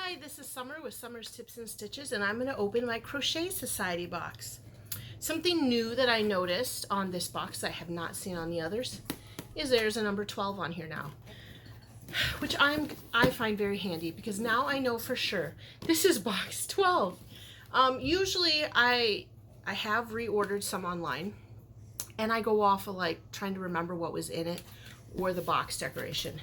Hi, this is Summer with Summer's Tips and Stitches, and I'm going to open my Crochet Society box. Something new that I noticed on this box I have not seen on the others is there's a number 12 on here now, which I find very handy because now I know for sure this is box 12. Usually I have reordered some online, and I go off of like trying to remember what was in it or the box decoration.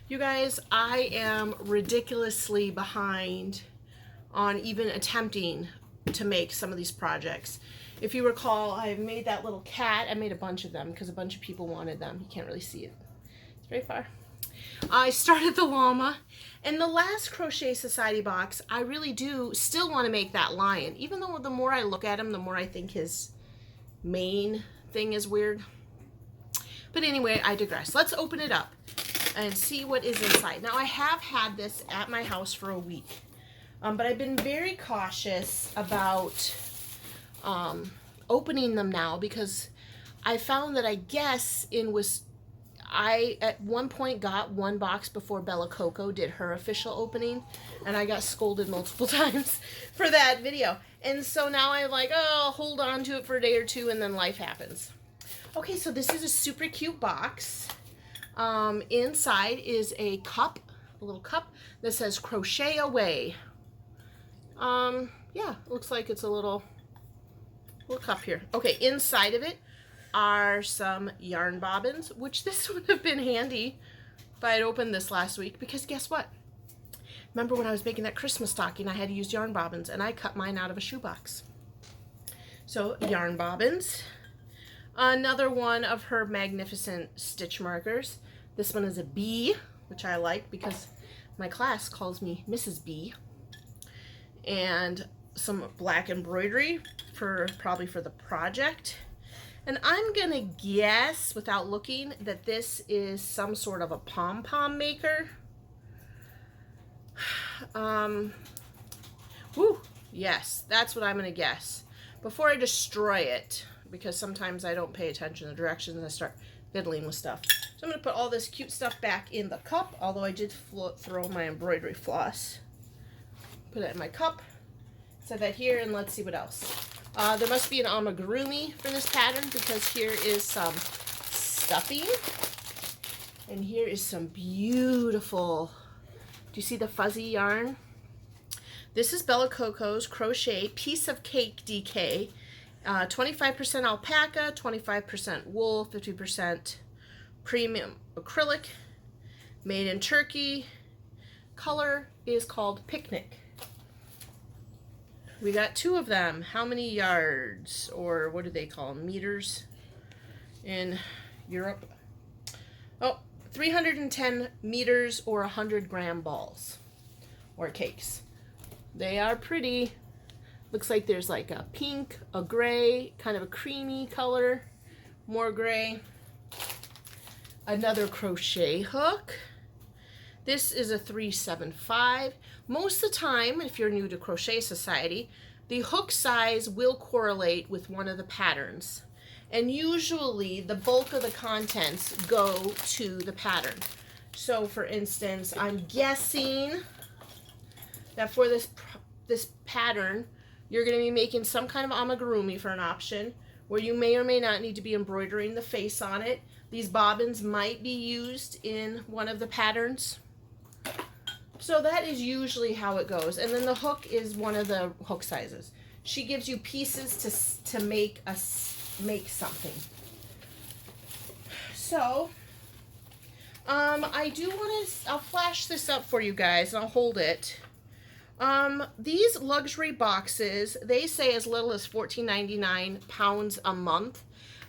You guys, I am ridiculously behind on even attempting to make some of these projects. If you recall, I made that little cat. I made a bunch of them because a bunch of people wanted them. You can't really see it. It's very far. I started the llama. And the last Crochet Society box, I really do still want to make that lion. Even though the more I look at him, the more I think his main thing is weird. But anyway, I digress. Let's open it up and see what is inside. Now, I have had this at my house for a week, but I've been very cautious about opening them now because I found that I at one point got one box before Bella Cocos did her official opening, and I got scolded multiple times for that video. And so now I'm like, oh, I'll hold on to it for a day or two, and then life happens. Okay, so this is a super cute box. Inside is a cup, a little cup that says crochet away. Yeah, looks like it's a little cup here. Okay, inside of it are some yarn bobbins, which this would have been handy if I had opened this last week, because guess what? Remember when I was making that Christmas stocking, I had to use yarn bobbins, and I cut mine out of a shoebox. So yarn bobbins. Another one of her magnificent stitch markers. This one is a B, which I like because my class calls me Mrs. B. And some black embroidery probably for the project. And I'm gonna guess, without looking, that this is some sort of a pom-pom maker. Woo, yes, that's what I'm gonna guess. Before I destroy it, because sometimes I don't pay attention to the directions and I start fiddling with stuff. So I'm going to put all this cute stuff back in the cup, although I did throw my embroidery floss. Put it in my cup, set that here, and let's see what else. There must be an amigurumi for this pattern because here is some stuffing. And here is some beautiful, do you see the fuzzy yarn? This is Bella Cocos Crochet Piece of Cake DK. 25% alpaca, 25% wool, 50% premium acrylic, made in Turkey. Color is called Picnic. We got two of them. How many yards, or what do they call them, meters in Europe? Oh, 310 meters or 100-gram balls or cakes. They are pretty. Looks like there's like a pink, a gray, kind of a creamy color, more gray. Another crochet hook. This is a 375. Most of the time, if you're new to Crochet Society, the hook size will correlate with one of the patterns. And usually the bulk of the contents go to the pattern. So for instance, I'm guessing that for this pattern, you're going to be making some kind of amigurumi for an option where you may or may not need to be embroidering the face on it. These bobbins might be used in one of the patterns. So that is usually how it goes. And then the hook is one of the hook sizes. She gives you pieces to make something. So I do want to, I'll flash this up for you guys and I'll hold it. These luxury boxes, they say as little as $14.99 pounds a month,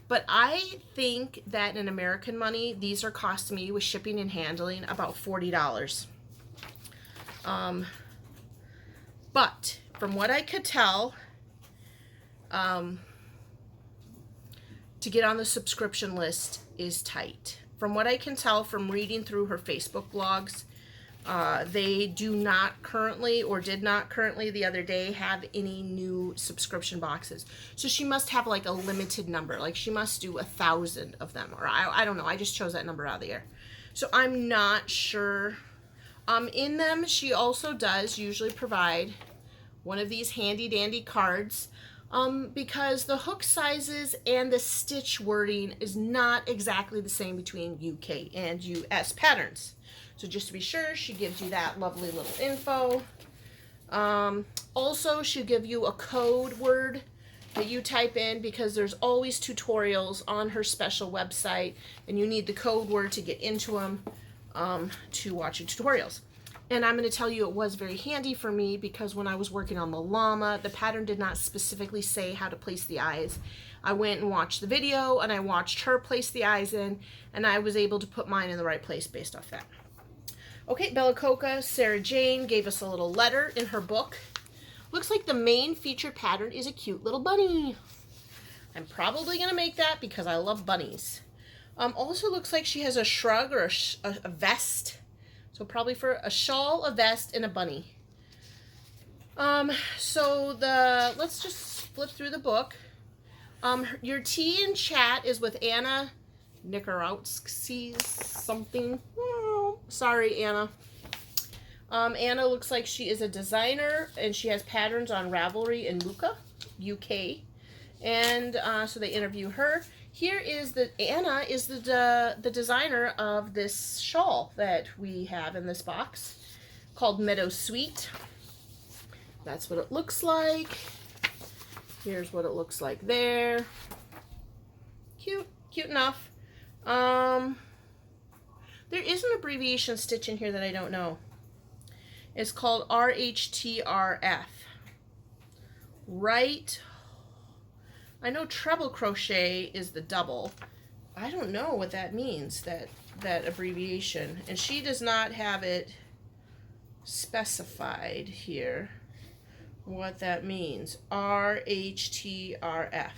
but I think that in American money, these are costing me with shipping and handling about $40. But from what I could tell, to get on the subscription list is tight. From what I can tell from reading through her Facebook blogs, they do not currently, or did not currently the other day, have any new subscription boxes. So she must have like a limited number. Like she must do 1,000 of them. Or I don't know. I just chose that number out of the air. So I'm not sure In them, she also does usually provide one of these handy dandy cards, because the hook sizes and the stitch wording is not exactly the same between UK and US patterns. So just to be sure, she gives you that lovely little info. Also, she'll give you a code word that you type in, because there's always tutorials on her special website, and you need the code word to get into them to watch your tutorials. And I'm going to tell you, it was very handy for me, because when I was working on the llama, the pattern did not specifically say how to place the eyes. I went and watched the video, and I watched her place the eyes in, and I was able to put mine in the right place based off that. Okay, Bella Cocos, Sarah Jane gave us a little letter in her book. Looks like the main featured pattern is a cute little bunny. I'm probably going to make that because I love bunnies. Also looks like she has a shrug or a vest. So probably for a shawl, a vest, and a bunny. Let's just flip through the book. Your tea and chat is with Anna Nikarowski something. Oh, sorry, Anna. Anna looks like she is a designer, and she has patterns on Ravelry and Muka, UK. And so they interview her. Here is Anna is the designer of this shawl that we have in this box called Meadow Sweet. That's what it looks like. Here's what it looks like there. Cute enough. There is an abbreviation stitch in here that I don't know. It's called RHTRF. Right. I know treble crochet is the double. I don't know what that means, that abbreviation. And she does not have it specified here what that means. RHTRF.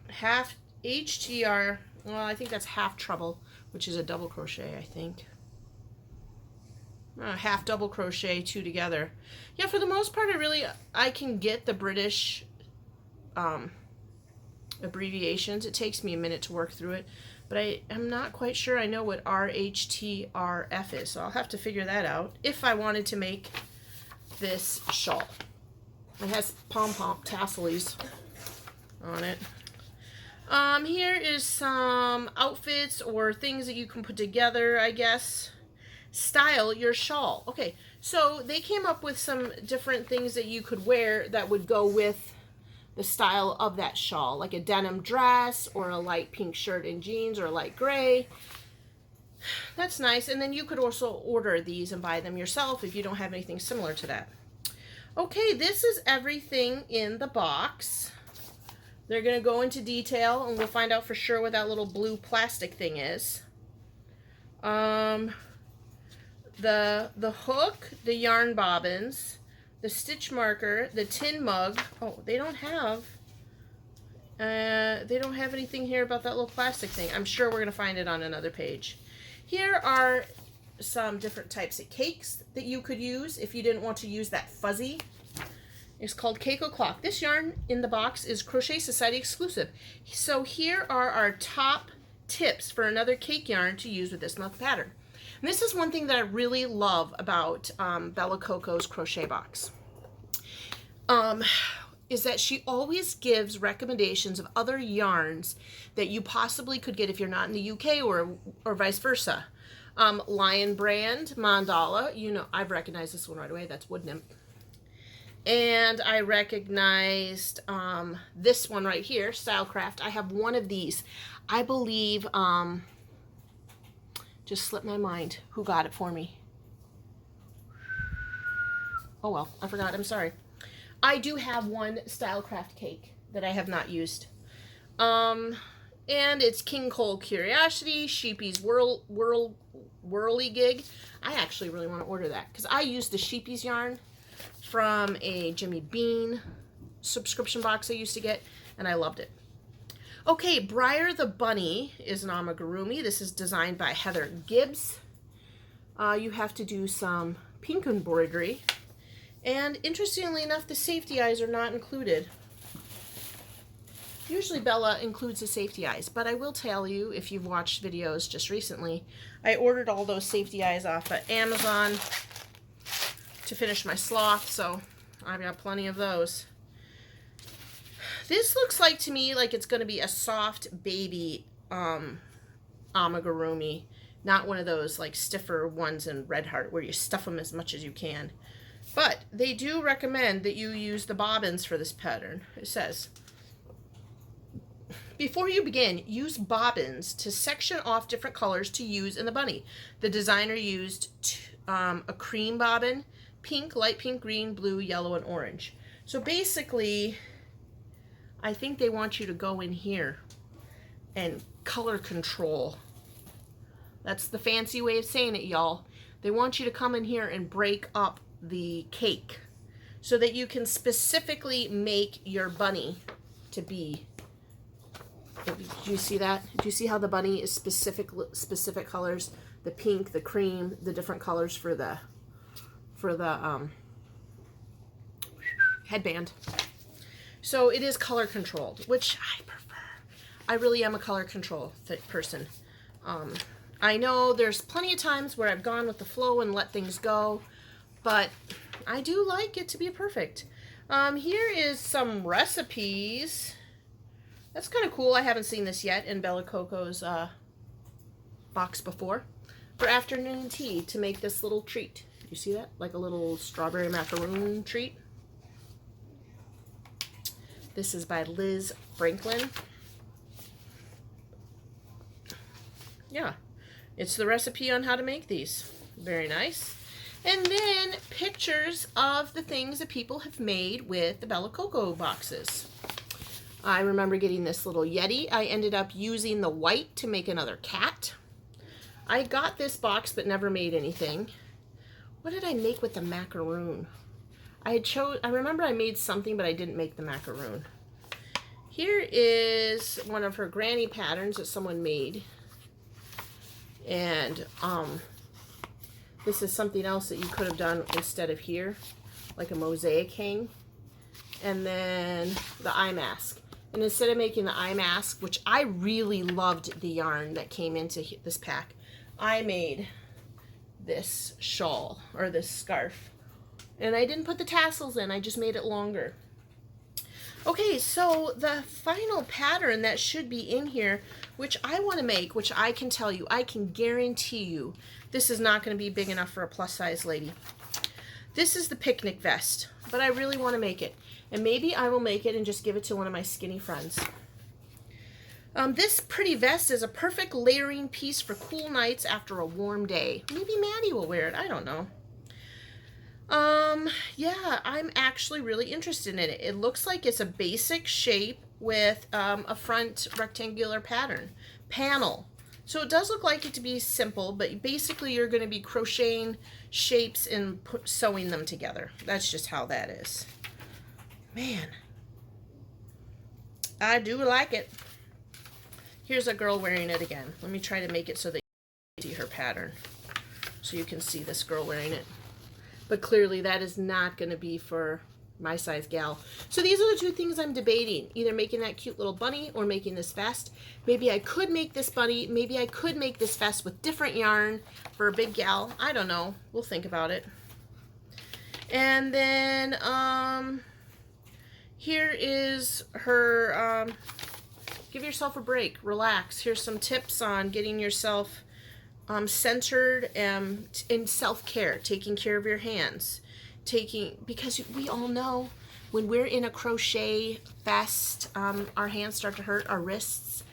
Half HTR, well, I think that's half treble, which is a double crochet, I think. Half double crochet, two together. Yeah, for the most part, I can get the British abbreviations. It takes me a minute to work through it, but I'm not quite sure I know what RHTRF is, so I'll have to figure that out if I wanted to make this shawl. It has pom-pom tassels on it. Here is some outfits or things that you can put together, I guess. Style your shawl. Okay, so they came up with some different things that you could wear that would go with the style of that shawl, like a denim dress or a light pink shirt and jeans or a light gray. That's nice. And then you could also order these and buy them yourself if you don't have anything similar to that. Okay, this is everything in the box. They're going to go into detail, and we'll find out for sure what that little blue plastic thing is. The hook, the yarn bobbins, the stitch marker, the tin mug. Oh, they don't have anything here about that little plastic thing. I'm sure we're going to find it on another page. Here are some different types of cakes that you could use if you didn't want to use that fuzzy. It's called Cake O'Clock. This yarn in the box is Crochet Society exclusive. So here are our top tips for another cake yarn to use with this month pattern. And this is one thing that I really love about Bella Cocos crochet box. Is that she always gives recommendations of other yarns that you possibly could get if you're not in the UK or vice versa. Lion Brand, Mandala, you know, I've recognized this one right away, that's Wood Nymph. And I recognized this one right here, Stylecraft. I have one of these. I believe, just slipped my mind who got it for me. Oh well, I forgot, I'm sorry. I do have one Stylecraft cake that I have not used. And it's King Cole Curiosity, Sheepy's Whirly Gig. I actually really want to order that because I used the Sheepy's yarn from a Jimmy Bean subscription box I used to get, and I loved it. Okay, Briar the Bunny is an amigurumi. This is designed by Heather Gibbs. You have to do some pink embroidery. And interestingly enough, the safety eyes are not included. Usually Bella includes the safety eyes, but I will tell you, if you've watched videos just recently, I ordered all those safety eyes off of Amazon to finish my sloth, so I've got plenty of those. This looks like to me like it's going to be a soft baby amigurumi, not one of those like stiffer ones in Red Heart where you stuff them as much as you can. But they do recommend that you use the bobbins for this pattern. It says, before you begin, use bobbins to section off different colors to use in the bunny. The designer used a cream bobbin, pink, light pink, green, blue, yellow, and orange. So basically, I think they want you to go in here and color control. That's the fancy way of saying it, y'all. They want you to come in here and break up the cake so that you can specifically make your bunny to be. Do you see that? Do you see how the bunny is specific colors? The pink, the cream, the different colors for the headband. So it is color controlled, which I prefer. I really am a color control person. I know there's plenty of times where I've gone with the flow and let things go, but I do like it to be perfect. Here is some recipes. That's kind of cool. I haven't seen this yet in Bella Cocos box before. For afternoon tea to make this little treat. You see that? Like a little strawberry macaroon treat. This is by Liz Franklin. Yeah, it's the recipe on how to make these. Very nice. And then pictures of the things that people have made with the Bella Coco boxes. I remember getting this little Yeti. I ended up using the white to make another cat. I got this box but never made anything. What did I make with the macaroon? I remember I made something but I didn't make the macaroon. Here is one of her granny patterns that someone made. And this is something else that you could have done instead of here, like a mosaic hang. And then the eye mask. And instead of making the eye mask, which I really loved the yarn that came into this pack, I made this shawl or this scarf. And I didn't put the tassels in, I just made it longer. Okay, so the final pattern that should be in here, which I want to make, which I can tell you, I can guarantee you, this is not going to be big enough for a plus size lady. This is the picnic vest, but I really want to make it. And maybe I will make it and just give it to one of my skinny friends. This pretty vest is a perfect layering piece for cool nights after a warm day. Maybe Maddie will wear it, I don't know. Yeah, I'm actually really interested in it. It looks like it's a basic shape with a front rectangular panel. So it does look like it to be simple, but basically you're going to be crocheting shapes and sewing them together. That's just how that is. Man, I do like it. Here's a girl wearing it again. Let me try to make it so that you can see her pattern. So you can see this girl wearing it. But clearly that is not going to be for my size gal. So these are the two things I'm debating. Either making that cute little bunny or making this vest. Maybe I could make this bunny. Maybe I could make this vest with different yarn for a big gal. I don't know. We'll think about it. And then here is her give yourself a break. Relax. Here's some tips on getting yourself centered in self-care, taking care of your hands, because we all know when we're in a crochet fest, our hands start to hurt, our wrists.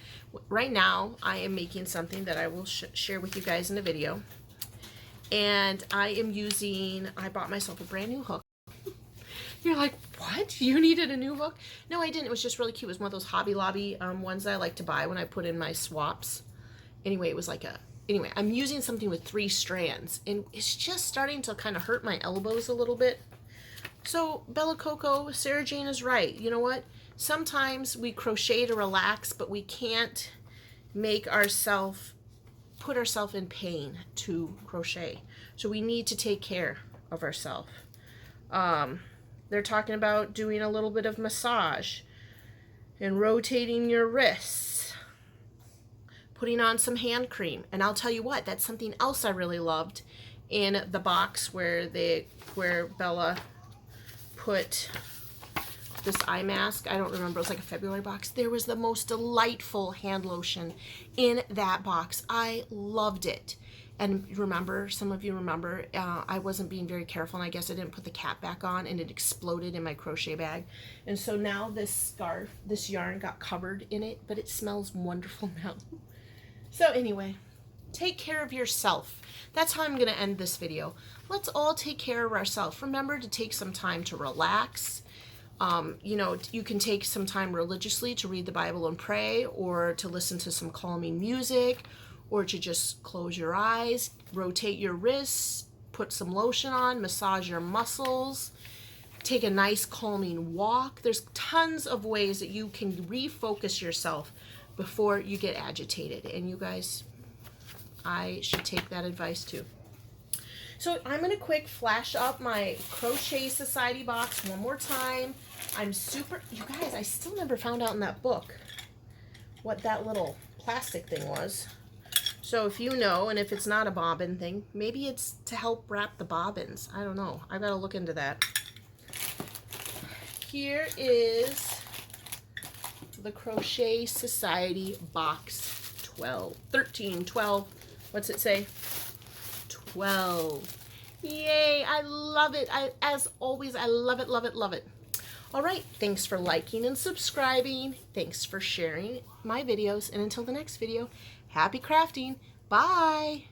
Right now, I am making something that I will share with you guys in a video, and I bought myself a brand new hook. You're like, what? You needed a new hook? No, I didn't. It was just really cute. It was one of those Hobby Lobby ones that I like to buy when I put in my swaps. Anyway, it was like Anyway, I'm using something with 3 strands, and it's just starting to kind of hurt my elbows a little bit. So, Bella Coco, Sarah Jane is right. You know what? Sometimes we crochet to relax, but we can't put ourselves in pain to crochet. So we need to take care of ourselves. They're talking about doing a little bit of massage. and rotating your wrists, putting on some hand cream. And I'll tell you what, that's something else I really loved in the box where Bella put this eye mask. I don't remember, it was like a February box. There was the most delightful hand lotion in that box. I loved it. And remember, some of you remember, I wasn't being very careful, and I guess I didn't put the cap back on, and it exploded in my crochet bag. And so now this scarf, this yarn got covered in it, but it smells wonderful now. So anyway, take care of yourself. That's how I'm going to end this video. Let's all take care of ourselves. Remember to take some time to relax. You know, you can take some time religiously to read the Bible and pray, or to listen to some calming music, or to just close your eyes, rotate your wrists, put some lotion on, massage your muscles, take a nice calming walk. There's tons of ways that you can refocus yourself before you get agitated. And you guys, I should take that advice too. So I'm going to quick flash up my Crochet Society box one more time. You guys, I still never found out in that book what that little plastic thing was. So if you know, and if it's not a bobbin thing, maybe it's to help wrap the bobbins. I don't know. I've got to look into that. Here is the Crochet Society box 12. What's it say? 12. Yay, I love it. As always, I love it, love it, love it. All right, thanks for liking and subscribing. Thanks for sharing my videos. And until the next video, happy crafting. Bye.